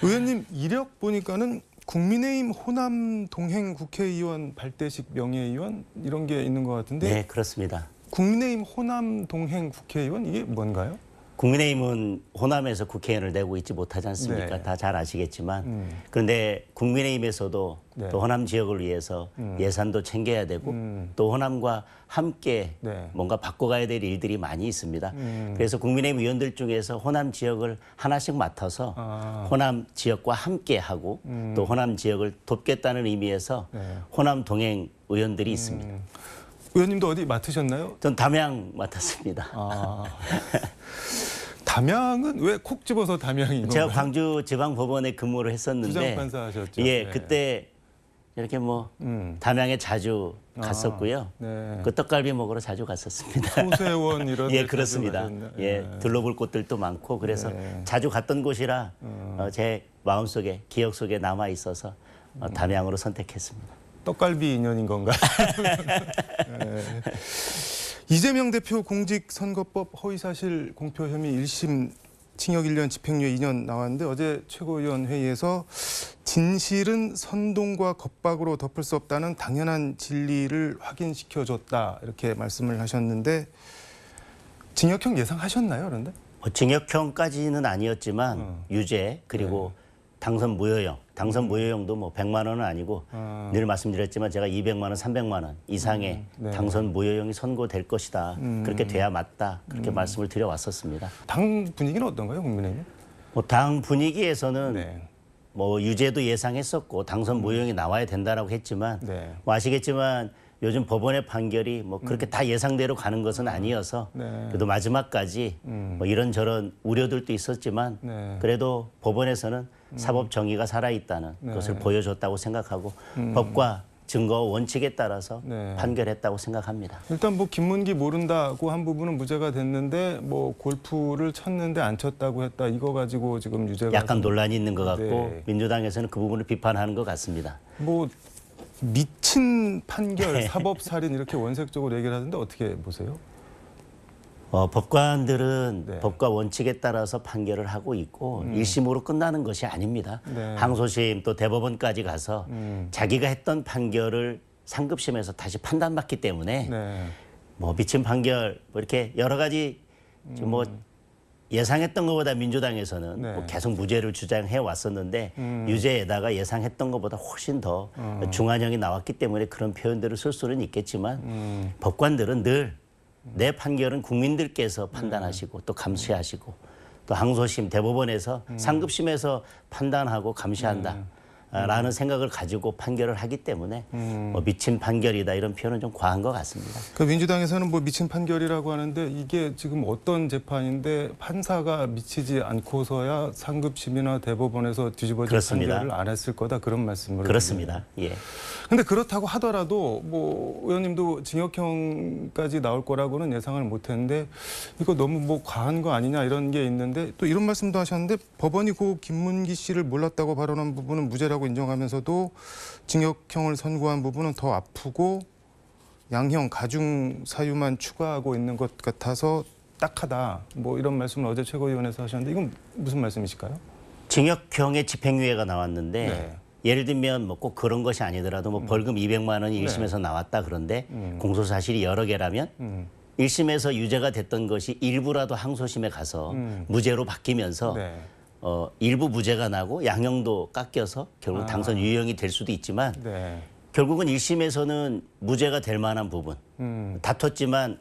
의원님 이력 보니까는 국민의힘 호남 동행 국회의원 발대식 명예의원 이런 게 있는 것 같은데 네, 그렇습니다. 국민의힘 호남 동행 국회의원 이게 뭔가요? 국민의힘은 호남에서 국회의원을 내고 있지 못하지 않습니까? 네. 다 잘 아시겠지만 그런데 국민의힘에서도 네. 또 호남 지역을 위해서 예산도 챙겨야 되고 또 호남과 함께 네. 뭔가 바꿔가야 될 일들이 많이 있습니다. 그래서 국민의힘 의원들 중에서 호남 지역을 하나씩 맡아서 호남 지역과 함께 하고 또 호남 지역을 돕겠다는 의미에서 네. 호남 동행 의원들이 있습니다. 의원님도 어디 맡으셨나요? 전 담양 맡았습니다. 아. 담양은 왜 콕 집어서 담양인 건가요? 제가 광주 지방법원에 근무를 했었는데 부장판사 하셨죠? 예, 네. 그때 이렇게 뭐 담양에 자주 갔었고요. 네. 그 떡갈비 먹으러 자주 갔었습니다. 소세원 이런 예, 데 그렇습니다. 자주 가셨나요? 예, 네. 둘러볼 곳들도 많고 그래서 네. 자주 갔던 곳이라 제 마음속에 기억 속에 남아 있어서 담양으로 선택했습니다. 떡갈비 인연인 건가요? 네. 이재명 대표 공직선거법 허위사실 공표 혐의 1심 징역 1년 집행유예 2년 나왔는데 어제 최고위원 회의에서 진실은 선동과 겁박으로 덮을 수 없다는 당연한 진리를 확인시켜줬다 이렇게 말씀을 하셨는데 징역형 예상하셨나요 그런데? 징역형까지는 아니었지만 유죄 그리고 당선 무효형. 당선 무효형도 뭐 100만 원은 아니고 늘 말씀드렸지만 제가 200만 원, 300만 원 이상의 네. 당선 무효형이 선고될 것이다. 그렇게 돼야 맞다. 그렇게 말씀을 드려왔었습니다. 당 분위기는 어떤가요 국민의힘? 뭐 당 분위기에서는 네. 뭐 유죄도 예상했었고 당선 무효형이 나와야 된다라고 했지만 네. 뭐 아시겠지만 요즘 법원의 판결이 뭐 그렇게 다 예상대로 가는 것은 아니어서 네. 그래도 마지막까지 뭐 이런저런 우려들도 있었지만 네. 그래도 법원에서는 사법 정의가 살아있다는 것을 보여줬다고 생각하고 법과 증거 원칙에 따라서 네. 판결했다고 생각합니다. 일단 뭐 김문기 모른다고 한 부분은 무죄가 됐는데 뭐 골프를 쳤는데 안 쳤다고 했다 이거 가지고 지금 유죄가 약간 논란이 있는 것 같고 네. 민주당에서는 그 부분을 비판하는 것 같습니다. 뭐 미친 판결, 사법살인 이렇게 원색적으로 얘기를 하던데 어떻게 보세요? 법관들은 네. 법과 원칙에 따라서 판결을 하고 있고 1심으로 끝나는 것이 아닙니다. 네. 항소심 또 대법원까지 가서 자기가 했던 판결을 상급심에서 다시 판단받기 때문에 네. 뭐 미친 판결 뭐 이렇게 여러 가지 지금 뭐 예상했던 것보다 민주당에서는 네. 뭐 계속 무죄를 주장해 왔었는데 유죄에다가 예상했던 것보다 훨씬 더 중한형이 나왔기 때문에 그런 표현들을 쓸 수는 있겠지만 법관들은 늘 내 판결은 국민들께서 판단하시고 또 감시하시고 또 항소심 대법원에서 상급심에서 판단하고 감시한다. 라는 생각을 가지고 판결을 하기 때문에 뭐 미친 판결이다 이런 표현은 좀 과한 것 같습니다. 그 민주당에서는 뭐 미친 판결이라고 하는데 이게 지금 어떤 재판인데 판사가 미치지 않고서야 상급심이나 대법원에서 뒤집어진 그렇습니다. 판결을 안 했을 거다 그런 말씀을 그렇습니다. 예. 근데 그렇다고 하더라도 뭐 의원님도 징역형까지 나올 거라고는 예상을 못했는데 이거 너무 뭐 과한 거 아니냐 이런 게 있는데 또 이런 말씀도 하셨는데 법원이 고 김문기 씨를 몰랐다고 발언한 부분은 무죄라고 인정하면서도 징역형을 선고한 부분은 더 아프고 양형 가중 사유만 추가하고 있는 것 같아서 딱하다 뭐 이런 말씀을 어제 최고위원회에서 하셨는데 이건 무슨 말씀이실까요? 징역형의 집행유예가 나왔는데 네. 예를 들면 뭐 꼭 그런 것이 아니더라도 뭐 벌금 200만 원이 1심에서 나왔다 그런데 공소 사실이 여러 개라면 1심에서 유죄가 됐던 것이 일부라도 항소심에 가서 무죄로 바뀌면서 네. 일부 무죄가 나고 양형도 깎여서 결국 당선 유형이 될 수도 있지만 네. 결국은 1심에서는 무죄가 될 만한 부분 다퉜지만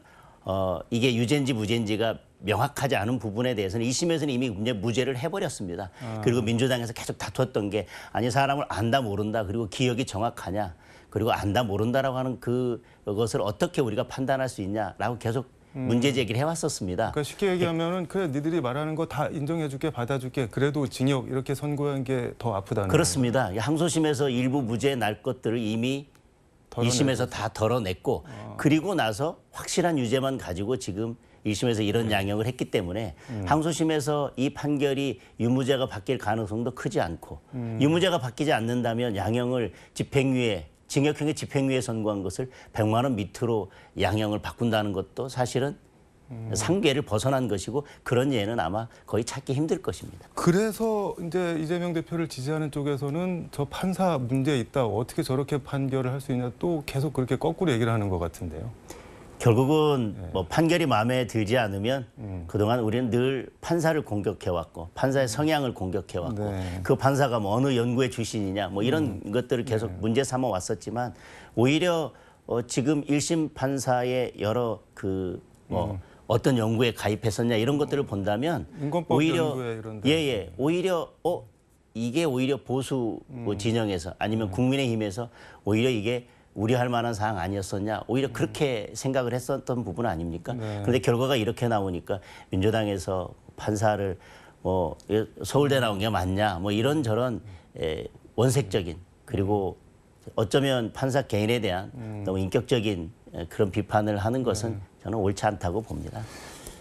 이게 유죄인지 무죄인지가 명확하지 않은 부분에 대해서는 2심에서는 이미 무죄를 해버렸습니다. 그리고 민주당에서 계속 다투었던 게 아니 사람을 안다 모른다 그리고 기억이 정확하냐 그리고 안다 모른다라고 하는 그것을 어떻게 우리가 판단할 수 있냐라고 계속 문제 제기를 해왔었습니다. 그러니까 쉽게 얘기하면은 그래 니들이 말하는 거 다 인정해줄게 받아줄게 그래도 징역 이렇게 선고한 게 더 아프다는 그렇습니다. 항소심에서 일부 무죄 날 것들을 이미 2심에서 다 덜어냈고 그리고 나서 확실한 유죄만 가지고 지금 1심에서 이런 양형을 했기 때문에 항소심에서 이 판결이 유무죄가 바뀔 가능성도 크지 않고 유무죄가 바뀌지 않는다면 양형을 집행유예 징역형의 집행유예 선고한 것을 100만 원 밑으로 양형을 바꾼다는 것도 사실은 상계를 벗어난 것이고 그런 예는 아마 거의 찾기 힘들 것입니다. 그래서 이제 이재명 대표를 지지하는 쪽에서는 저 판사 문제 있다 어떻게 저렇게 판결을 할 수 있냐 또 계속 그렇게 거꾸로 얘기를 하는 것 같은데요. 결국은 뭐 판결이 마음에 들지 않으면 그동안 우리는 늘 판사를 공격해왔고 판사의 성향을 공격해왔고 네. 그 판사가 뭐 어느 연구의 출신이냐 뭐 이런 것들을 계속 문제 삼아 왔었지만 오히려 지금 1심 판사의 여러 어떤 연구에 가입했었냐 이런 것들을 본다면 인권법 오히려 연구에 이런 데. 오히려 이게 오히려 보수 진영에서 아니면 국민의힘에서 오히려 이게 우려할 만한 사항 아니었었냐 오히려 그렇게 생각을 했었던 부분 아닙니까? 네. 그런데 결과가 이렇게 나오니까 민주당에서 판사를 뭐 서울대 나온 게 맞냐 뭐 이런저런 원색적인 그리고 어쩌면 판사 개인에 대한 너무 인격적인 그런 비판을 하는 것은 저는 옳지 않다고 봅니다.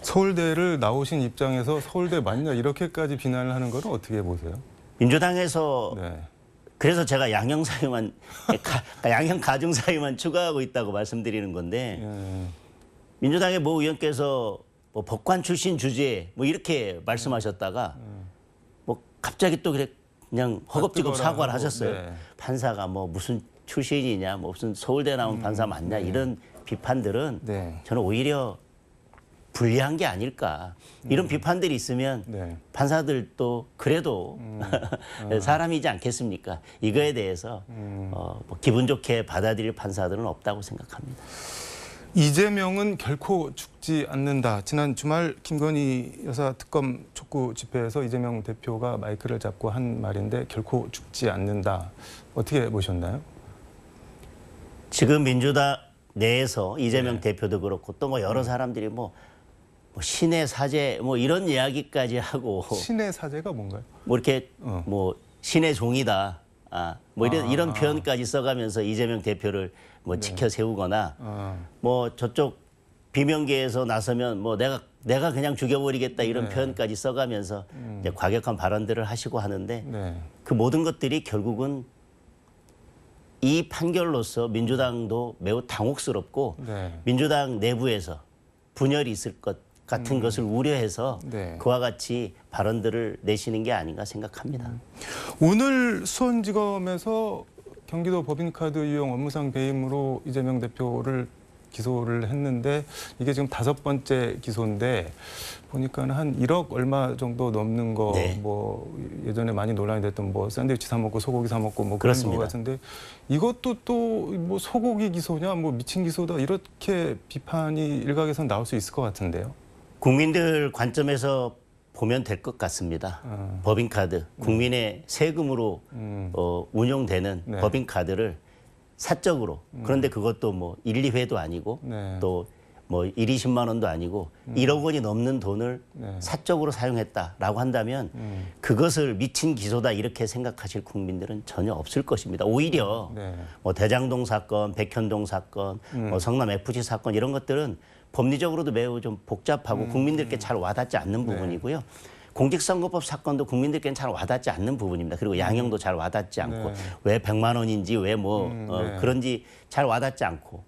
서울대를 나오신 입장에서 서울대 맞냐 이렇게까지 비난을 하는 건 어떻게 보세요? 민주당에서 네. 그래서 제가 양형 사유만 양형 가중 사유만 추가하고 있다고 말씀드리는 건데 민주당의 모 의원께서 뭐 법관 출신 주제 뭐 이렇게 말씀하셨다가 뭐 갑자기 또 그냥 허겁지겁 사과를 하셨어요. 네. 판사가 뭐 무슨 출신이냐, 뭐 무슨 서울대 나온 판사 맞냐 이런 비판들은 네. 저는 오히려 불리한 게 아닐까. 이런 비판들이 있으면 네. 판사들도 그래도 사람이지 않겠습니까? 이거에 대해서 뭐 기분 좋게 받아들일 판사들은 없다고 생각합니다. 이재명은 결코 죽지 않는다. 지난 주말 김건희 여사 특검 촉구 집회에서 이재명 대표가 마이크를 잡고 한 말인데 결코 죽지 않는다. 어떻게 보셨나요? 지금 민주당 내에서 이재명 대표도 그렇고 또 뭐 여러 사람들이 뭐 신의 사제 뭐 이런 이야기까지 하고 신의 사제가 뭔가요? 뭐 이렇게 뭐 신의 종이다. 뭐 이런 표현까지 써가면서 이재명 대표를 뭐 지켜 세우거나 뭐 저쪽 비명계에서 나서면 뭐 내가 그냥 죽여버리겠다 이런 표현까지 써가면서 이제 과격한 발언들을 하시고 하는데 네. 그 모든 것들이 결국은 이 판결로서 민주당도 매우 당혹스럽고 네. 민주당 내부에서 분열이 있을 것 같은 것을 우려해서 네. 그와 같이 발언들을 내시는 게 아닌가 생각합니다. 오늘 수원지검에서 경기도 법인카드 이용 업무상 배임으로 이재명 대표를 기소를 했는데 이게 지금 5번째 기소인데 보니까 한 1억 얼마 정도 넘는 거 뭐 예전에 많이 논란이 됐던 뭐 샌드위치 사 먹고 소고기 사 먹고 뭐 그런 거 같은데 이것도 또 뭐 소고기 기소냐 뭐 미친 기소다 이렇게 비판이 일각에선 나올 수 있을 것 같은데요. 국민들 관점에서 보면 될 것 같습니다. 법인카드, 국민의 세금으로 운용되는 네. 법인카드를 사적으로, 그런데 그것도 뭐 1, 2회도 아니고 네. 또 뭐 1, 20만 원도 아니고 1억 원이 넘는 돈을 네. 사적으로 사용했다라고 한다면 그것을 미친 기소다 이렇게 생각하실 국민들은 전혀 없을 것입니다. 오히려 네. 뭐 대장동 사건, 백현동 사건, 뭐 성남 FC 사건 이런 것들은 법리적으로도 매우 좀 복잡하고 국민들께 잘 와닿지 않는 부분이고요. 공직선거법 사건도 국민들께는 잘 와닿지 않는 부분입니다. 그리고 양형도 잘 와닿지 않고 네. 왜 100만 원인지 왜 뭐 네. 그런지 잘 와닿지 않고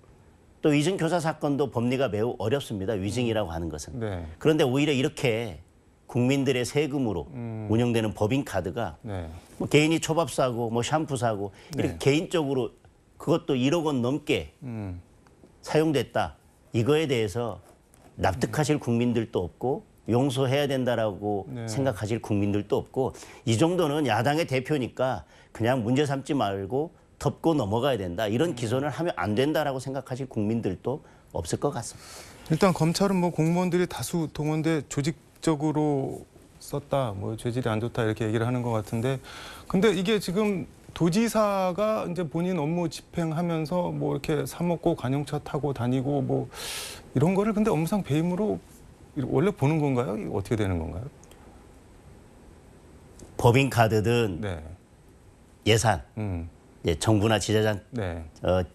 또 위증교사 사건도 법리가 매우 어렵습니다. 위증이라고 하는 것은. 네. 그런데 오히려 이렇게 국민들의 세금으로 운영되는 법인카드가 네. 뭐 개인이 초밥 사고 뭐 샴푸 사고 이렇게 네. 개인적으로 그것도 1억 원 넘게 사용됐다. 이거에 대해서 납득하실 국민들도 없고 용서해야 된다라고 네. 생각하실 국민들도 없고 이 정도는 야당의 대표니까 그냥 문제 삼지 말고 덮고 넘어가야 된다. 이런 기소를 하면 안 된다라고 생각하실 국민들도 없을 것 같습니다. 일단 검찰은 뭐 공무원들이 다수 동원돼 조직적으로 썼다, 뭐 죄질이 안 좋다 이렇게 얘기를 하는 것 같은데, 근데 이게 지금 도지사가 이제 본인 업무 집행하면서 뭐 이렇게 사 먹고 관용차 타고 다니고 뭐 이런 거를 근데 업무상 배임으로 원래 보는 건가요? 이게 어떻게 되는 건가요? 법인카드든 네. 예산, 정부나 네.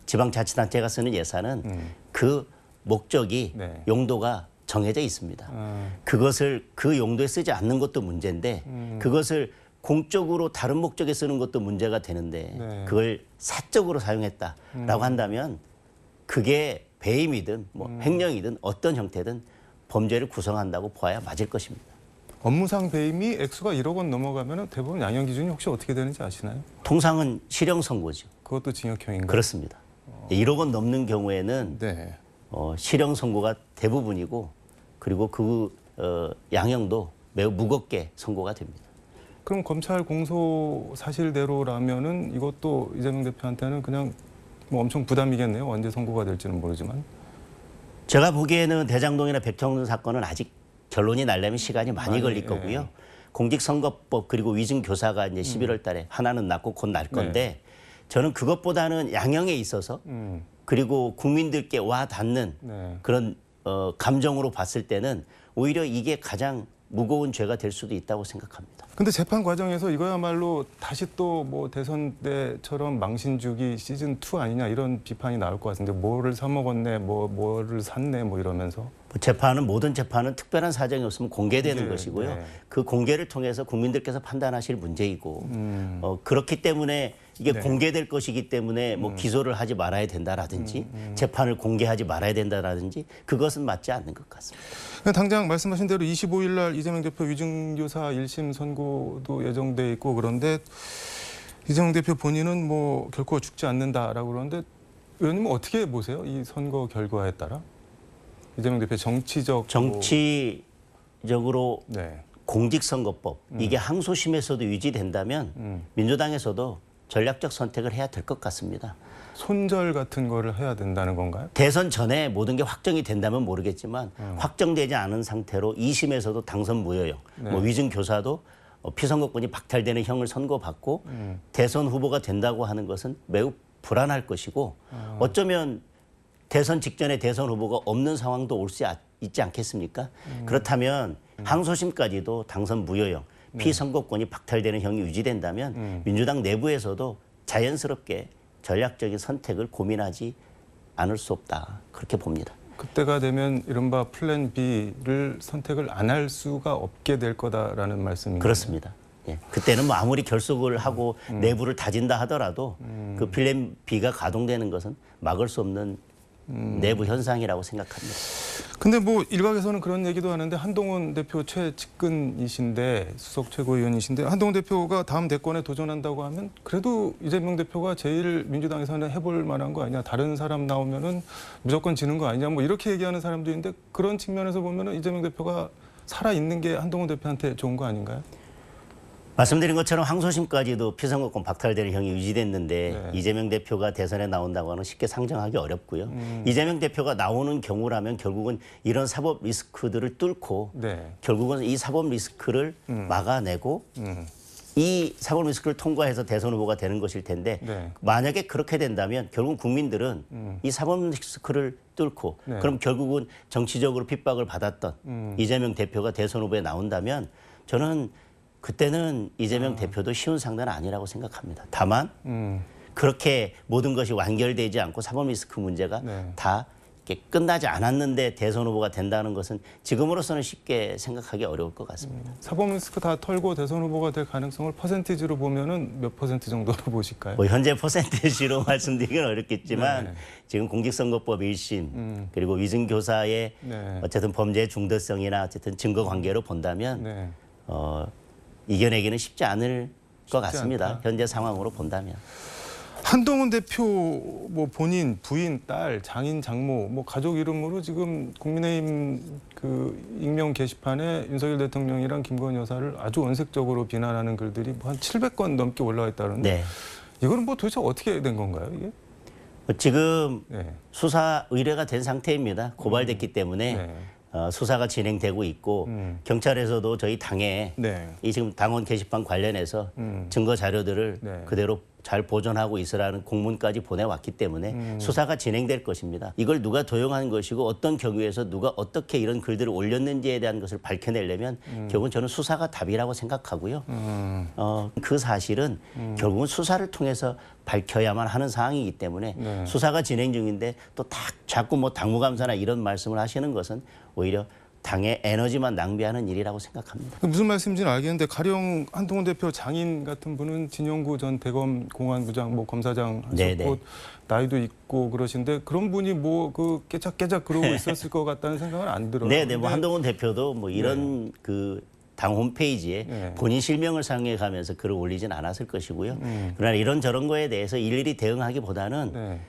지방자치단체가 쓰는 예산은 그 목적이 네. 용도가 정해져 있습니다. 아, 그것을 그 용도에 쓰지 않는 것도 문제인데 그것을 공적으로 다른 목적에 쓰는 것도 문제가 되는데 네. 그걸 사적으로 사용했다라고 한다면 그게 배임이든 뭐 횡령이든 어떤 형태든 범죄를 구성한다고 봐야 맞을 것입니다. 업무상 배임이 액수가 1억 원 넘어가면 대부분 양형 기준이 혹시 어떻게 되는지 아시나요? 통상은 실형 선고죠. 그것도 징역형인가요? 그렇습니다. 1억 원 넘는 경우에는 네. 실형 선고가 대부분이고 그리고 그 양형도 매우 무겁게 선고가 됩니다. 그럼 검찰 공소 사실대로라면은 이것도 이재명 대표한테는 그냥 뭐 엄청 부담이겠네요. 언제 선고가 될지는 모르지만. 제가 보기에는 대장동이나 백현동 사건은 아직 결론이 나려면 시간이 많이 걸릴 예. 거고요. 공직선거법 그리고 위증교사가 이제 11월 달에 하나는 났고 곧 날 건데 저는 그것보다는 양형에 있어서 그리고 국민들께 와 닿는 네. 그런 감정으로 봤을 때는 오히려 이게 가장 무거운 죄가 될 수도 있다고 생각합니다. 근데 재판 과정에서 이거야말로 다시 또 뭐 대선 때처럼 망신 주기 시즌 2 아니냐 이런 비판이 나올 것 같은데 뭐를 사 먹었네, 뭐를 샀네, 뭐 이러면서. 모든 재판은 특별한 사정이 없으면 공개되는 예, 것이고요. 네. 그 공개를 통해서 국민들께서 판단하실 문제이고 그렇기 때문에 이게 네. 공개될 것이기 때문에 뭐 기소를 하지 말아야 된다라든지 재판을 공개하지 말아야 된다라든지 그것은 맞지 않는 것 같습니다. 당장 말씀하신 대로 25일 날 이재명 대표 위증교사 1심 선고도 예정돼 있고 그런데 이재명 대표 본인은 뭐 결코 죽지 않는다라고 그러는데 의원님은 어떻게 보세요? 이 선거 결과에 따라? 이재명 대표 정치적으로 네. 공직선거법 이게 항소심에서도 유지된다면 민주당에서도 전략적 선택을 해야 될 것 같습니다. 손절 같은 거를 해야 된다는 건가요? 대선 전에 모든 게 확정이 된다면 모르겠지만 확정되지 않은 상태로 2심에서도 당선 무효형, 네. 뭐 위증 교사도 피선거권이 박탈되는 형을 선고받고 대선 후보가 된다고 하는 것은 매우 불안할 것이고 어쩌면 대선 직전에 대선 후보가 없는 상황도 올 수 있지 않겠습니까? 그렇다면 항소심까지도 당선 무효형, 피선거권이 박탈되는 형이 유지된다면 민주당 내부에서도 자연스럽게 전략적인 선택을 고민하지 않을 수 없다. 그렇게 봅니다. 그때가 되면 이른바 플랜 B를 선택을 안 할 수가 없게 될 거다라는 말씀인가요? 그렇습니다. 예. 그때는 뭐 아무리 결속을 하고 내부를 다진다 하더라도 그 플랜 B가 가동되는 것은 막을 수 없는 내부 현상이라고 생각합니다. 근데 뭐 일각에서는 그런 얘기도 하는데 한동훈 대표 최측근이신데 수석 최고위원이신데 한동훈 대표가 다음 대권에 도전한다고 하면 그래도 이재명 대표가 제일 민주당에서는 해볼 만한 거 아니냐, 다른 사람 나오면은 무조건 지는 거 아니냐, 뭐 이렇게 얘기하는 사람도 있는데 그런 측면에서 보면은 이재명 대표가 살아 있는 게 한동훈 대표한테 좋은 거 아닌가요? 말씀드린 것처럼 항소심까지도 피선거권 박탈되는 형이 유지됐는데 네. 이재명 대표가 대선에 나온다고 하는 쉽게 상정하기 어렵고요. 이재명 대표가 나오는 경우라면 결국은 이런 사법 리스크들을 뚫고 네. 결국은 이 사법 리스크를 막아내고 이 사법 리스크를 통과해서 대선 후보가 되는 것일 텐데 네. 만약에 그렇게 된다면 결국 국민들은 이 사법 리스크를 뚫고 네. 그럼 결국은 정치적으로 핍박을 받았던 이재명 대표가 대선 후보에 나온다면 저는 그때는 이재명 대표도 쉬운 상대는 아니라고 생각합니다. 다만 그렇게 모든 것이 완결되지 않고 사법 리스크 문제가 네. 다 이렇게 끝나지 않았는데 대선 후보가 된다는 것은 지금으로서는 쉽게 생각하기 어려울 것 같습니다. 사법 리스크 다 털고 대선 후보가 될 가능성을 퍼센티지로 보면은 몇 퍼센트 정도로 보실까요? 뭐 현재 퍼센테이지로 말씀드리기는 어렵겠지만 네. 지금 공직선거법 1심 그리고 위증교사의 네. 어쨌든 범죄의 중대성이나 어쨌든 증거 관계로 본다면 네. 이겨내기는 쉽지 않을 것 같습니다. 않다. 현재 상황으로 본다면. 한동훈 대표 뭐 본인, 부인, 딸, 장인, 장모 뭐 가족 이름으로 지금 국민의힘 그 익명 게시판에 윤석열 대통령이랑 김건희 여사를 아주 원색적으로 비난하는 글들이 뭐 한 700건 넘게 올라와 있다는데 네. 이거는 뭐 도대체 어떻게 된 건가요, 이게? 지금 네. 수사 의뢰가 된 상태입니다. 고발됐기 때문에 네. 수사가 진행되고 있고 경찰에서도 저희 당에 네. 이 지금 당원 게시판 관련해서 증거 자료들을 네. 그대로 잘 보존하고 있으라는 공문까지 보내왔기 때문에 수사가 진행될 것입니다. 이걸 누가 도용한 것이고 어떤 경위에서 누가 어떻게 이런 글들을 올렸는지에 대한 것을 밝혀내려면 결국은 저는 수사가 답이라고 생각하고요. 그 사실은 결국은 수사를 통해서 밝혀야만 하는 상황이기 때문에 네. 수사가 진행 중인데 또 자꾸 뭐 당무감사나 이런 말씀을 하시는 것은 오히려 당의 에너지만 낭비하는 일이라고 생각합니다. 무슨 말씀인지는 알겠는데 가령 한동훈 대표 장인 같은 분은 진영구 전 대검 공안부장 뭐 검사장 하셨고 네네. 나이도 있고 그러신데 그런 분이 뭐 그 깨작깨작 그러고 있었을 것 같다는 생각은 안 들어요. 네, 뭐 근데 한동훈 대표도 뭐 이런 그 당 홈페이지에 네. 본인 실명을 사용해 가면서 글을 올리진 않았을 것이고요. 그러나 이런 저런 거에 대해서 일일이 대응하기보다는 네.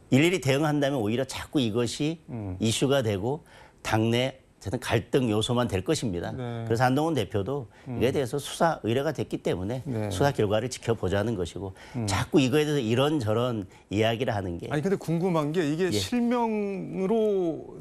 일일이 대응한다면 오히려 자꾸 이것이 이슈가 되고 당내 어쨌든 갈등 요소만 될 것입니다. 네. 그래서 한동훈 대표도 이거에 대해서 수사 의뢰가 됐기 때문에 네. 수사 결과를 지켜보자는 것이고 자꾸 이거에 대해서 이런저런 이야기를 하는 게 아니 근데 궁금한 게 이게 예. 실명으로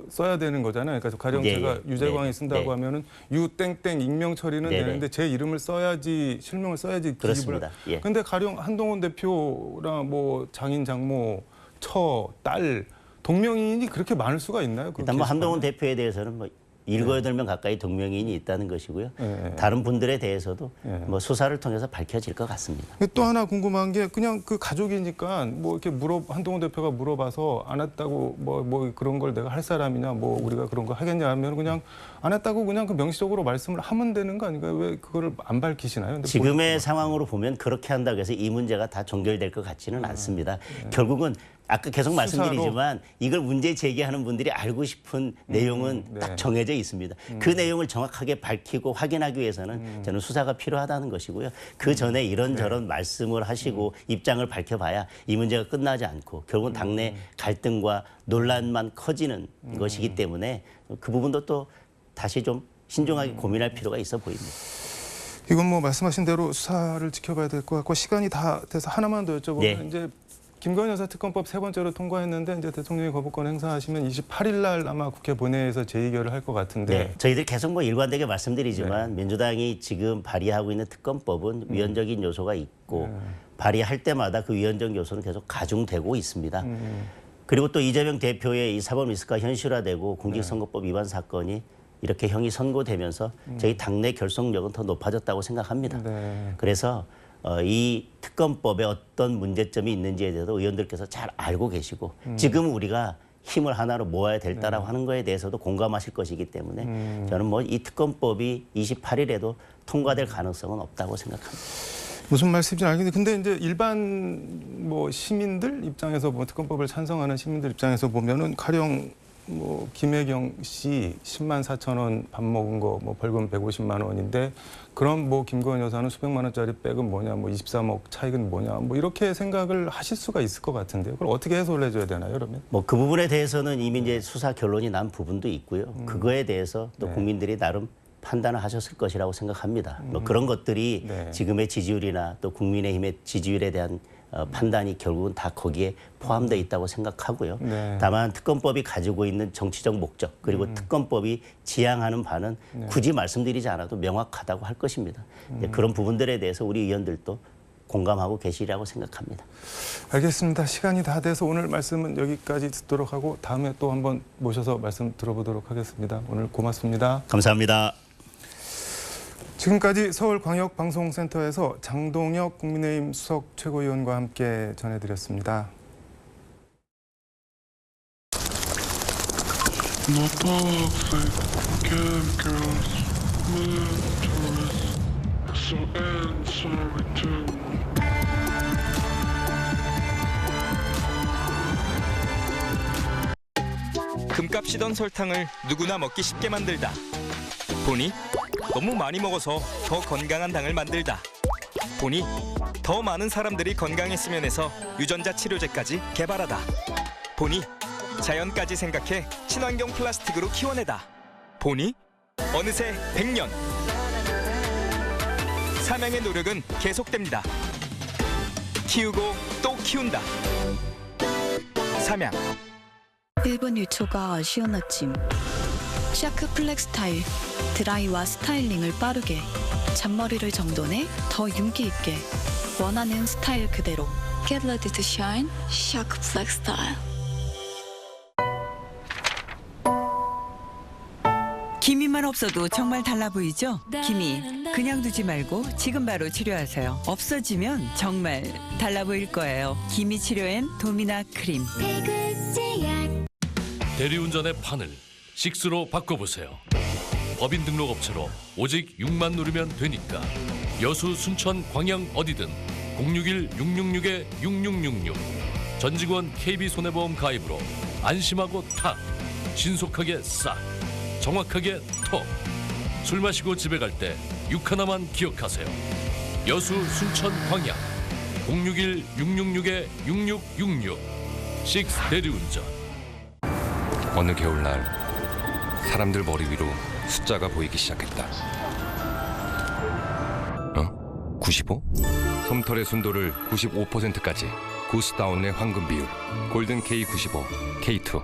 써야 되는 거잖아요. 그러니까 가령 예, 제가 예. 유재광이 네. 쓴다고 네. 하면은 유땡땡 익명 처리는 네네. 되는데 제 이름을 써야지 실명을 써야지 기입을. 그렇습니다. 예. 근데 가령 한동훈 대표랑 뭐 장인 장모 처 딸 동명이인이 그렇게 많을 수가 있나요? 그 일단 뭐 게시판에? 한동훈 대표에 대해서는 뭐 7, 8명 가까이 동명이인이 있다는 것이고요. 네. 다른 분들에 대해서도 네. 뭐 수사를 통해서 밝혀질 것 같습니다. 또 하나 궁금한 게 그냥 그 가족이니까 뭐 이렇게 한동훈 대표가 물어봐서 안 했다고 뭐 그런 걸 내가 할 사람이냐 뭐 우리가 그런 거 하겠냐 하면 그냥 안 했다고 그냥 그 명시적으로 말씀을 하면 되는 거 아닌가요? 왜 그거를 안 밝히시나요? 근데 지금의 상황으로 보면 그렇게 한다고 해서 이 문제가 다 종결될 것 같지는 않습니다. 결국은 아까 계속 말씀드리지만 이걸 문제 제기하는 분들이 알고 싶은 내용은 네. 딱 정해져 있습니다. 그 내용을 정확하게 밝히고 확인하기 위해서는 저는 수사가 필요하다는 것이고요. 그 전에 이런저런 말씀을 하시고 입장을 밝혀봐야 이 문제가 끝나지 않고 결국은 당내 갈등과 논란만 커지는 것이기 때문에 그 부분도 또 다시 좀 신중하게 고민할 필요가 있어 보입니다. 이건 뭐 말씀하신 대로 수사를 지켜봐야 될 것 같고 시간이 다 돼서 하나만 더 여쭤보면 네. 이제 김건희 여사 특검법 3번째로 통과했는데 이제 대통령이 거부권 행사하시면 28일 날 아마 국회 본회의에서 재의결을 할 것 같은데 네, 저희들이 계속 뭐 일관되게 말씀드리지만 민주당이 지금 발의하고 있는 특검법은 위헌적인 요소가 있고 발의할 때마다 그 위헌적 요소는 계속 가중되고 있습니다. 그리고 또 이재명 대표의 이 사법 리스크가 현실화되고 공직선거법 위반 사건이 이렇게 형이 선고되면서 저희 당내 결속력은 더 높아졌다고 생각합니다. 네. 그래서 이 특검법에 어떤 문제점이 있는지에 대해서 의원들께서 잘 알고 계시고 지금 우리가 힘을 하나로 모아야 될다라고 하는 거에 대해서도 공감하실 것이기 때문에 저는 뭐 이 특검법이 28일에도 통과될 가능성은 없다고 생각합니다. 무슨 말씀인지 알겠는데 근데 이제 일반 뭐 시민들 입장에서 뭐 특검법을 찬성하는 시민들 입장에서 보면은 가령 뭐 김혜경 씨 10만 4천 원 밥 먹은 거 뭐 벌금 150만 원인데 그럼 뭐 김건희 여사는 수백만 원짜리 백은 뭐냐 뭐 23억 차익은 뭐냐 뭐 이렇게 생각을 하실 수가 있을 것 같은데요. 그걸 어떻게 해소를 해줘야 되나요, 그러면? 뭐 그 부분에 대해서는 이미 이제 수사 결론이 난 부분도 있고요. 그거에 대해서 또 네. 국민들이 나름 판단을 하셨을 것이라고 생각합니다. 뭐 그런 것들이 네. 지금의 지지율이나 또 국민의힘의 지지율에 대한 판단이 결국은 다 거기에 포함되어 있다고 생각하고요. 네. 다만 특검법이 가지고 있는 정치적 목적 그리고 특검법이 지향하는 바는 굳이 말씀드리지 않아도 명확하다고 할 것입니다. 이제 그런 부분들에 대해서 우리 의원들도 공감하고 계시리라고 생각합니다. 알겠습니다. 시간이 다 돼서 오늘 말씀은 여기까지 듣도록 하고 다음에 또 한번 모셔서 말씀 들어보도록 하겠습니다. 오늘 고맙습니다. 감사합니다. 지금까지 서울광역방송센터에서 장동혁 국민의힘 수석 최고위원과 함께 전해드렸습니다. My toxic cat girls, mentors, so answer to. 금값이던 설탕을 누구나 먹기 쉽게 만들다. 보니 너무 많이 먹어서 더 건강한 당을 만들다. 보니 더 많은 사람들이 건강했으면 해서 유전자 치료제까지 개발하다. 보니 자연까지 생각해 친환경 플라스틱으로 키워내다. 보니 어느새 100년. 사명의 노력은 계속됩니다. 키우고 또 키운다. 삼양. 1분 1초가 아쉬운 아침. 샤크 플렉 스타일. 드라이와 스타일링을 빠르게. 잔머리를 정돈해 더 윤기 있게. 원하는 스타일 그대로. Get ready to shine. 샤크 플렉 스타일. 기미만 없어도 정말 달라 보이죠? 기미 그냥 두지 말고 지금 바로 치료하세요. 없어지면 정말 달라 보일 거예요. 기미 치료엔 도미나 크림. 대리운전의 판을 식스로 바꿔보세요. 법인 등록업체로 오직 6만 누르면 되니까 여수, 순천, 광양 어디든 061-666-6666 전직원 KB손해보험 가입으로 안심하고 탁 신속하게 싹 정확하게 톡. 술 마시고 집에 갈 때 6 하나만 기억하세요. 여수, 순천, 광양 061-666-6666 식스 대리운전. 어느 겨울날 사람들 머리 위로 숫자가 보이기 시작했다. 95? 솜털의 순도를 95%까지 구스다운의 황금 비율 골든 K95 K2.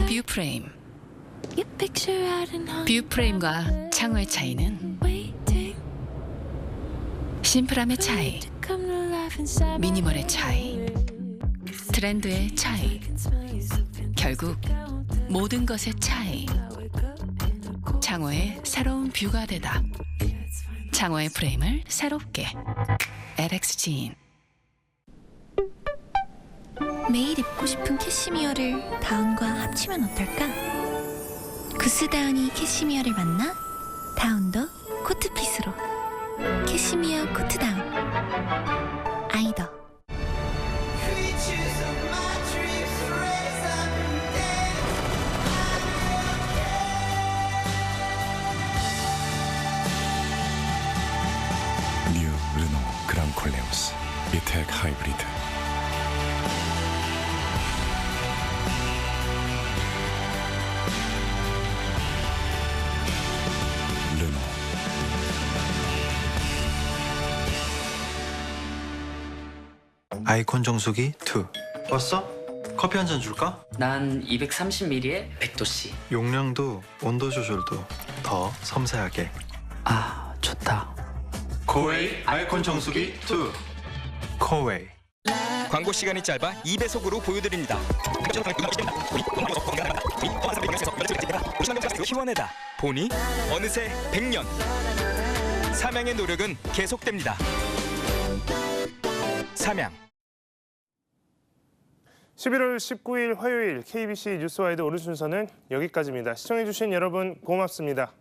뷰프레임. 뷰프레임과 창호의 차이는 심플함의 차이, 미니멀의 차이, 트렌드의 차이, 결국 모든 것의 차이. 창호의 새로운 뷰가 되다. 창호의 프레임을 새롭게. LX 지인. 매일 입고 싶은 캐시미어를 다운과 합치면 어떨까? 구스다운이 캐시미어를 만나 다운도 코트핏으로. 캐시미어 코트다운. 아이더. 뉴 르노 그랑콜레우스 이텍 하이브리드. 르노. 아이콘 정수기 2. 왔어? 커피 한 잔 줄까? 난 230ml에 100도씨. 용량도 온도 조절도 더 섬세하게. 아, 좋다. 코웨이 아이콘 정수기 2. 코웨이. 광고 시간이 짧아 2배속으로 보여드립니다. 키워내다. 보니 어느새 100년. 삼양의 노력은 계속됩니다. 삼양. 11월 19일 화요일 KBC 뉴스와이드 오늘 순서는 여기까지입니다. 시청해주신 여러분 고맙습니다.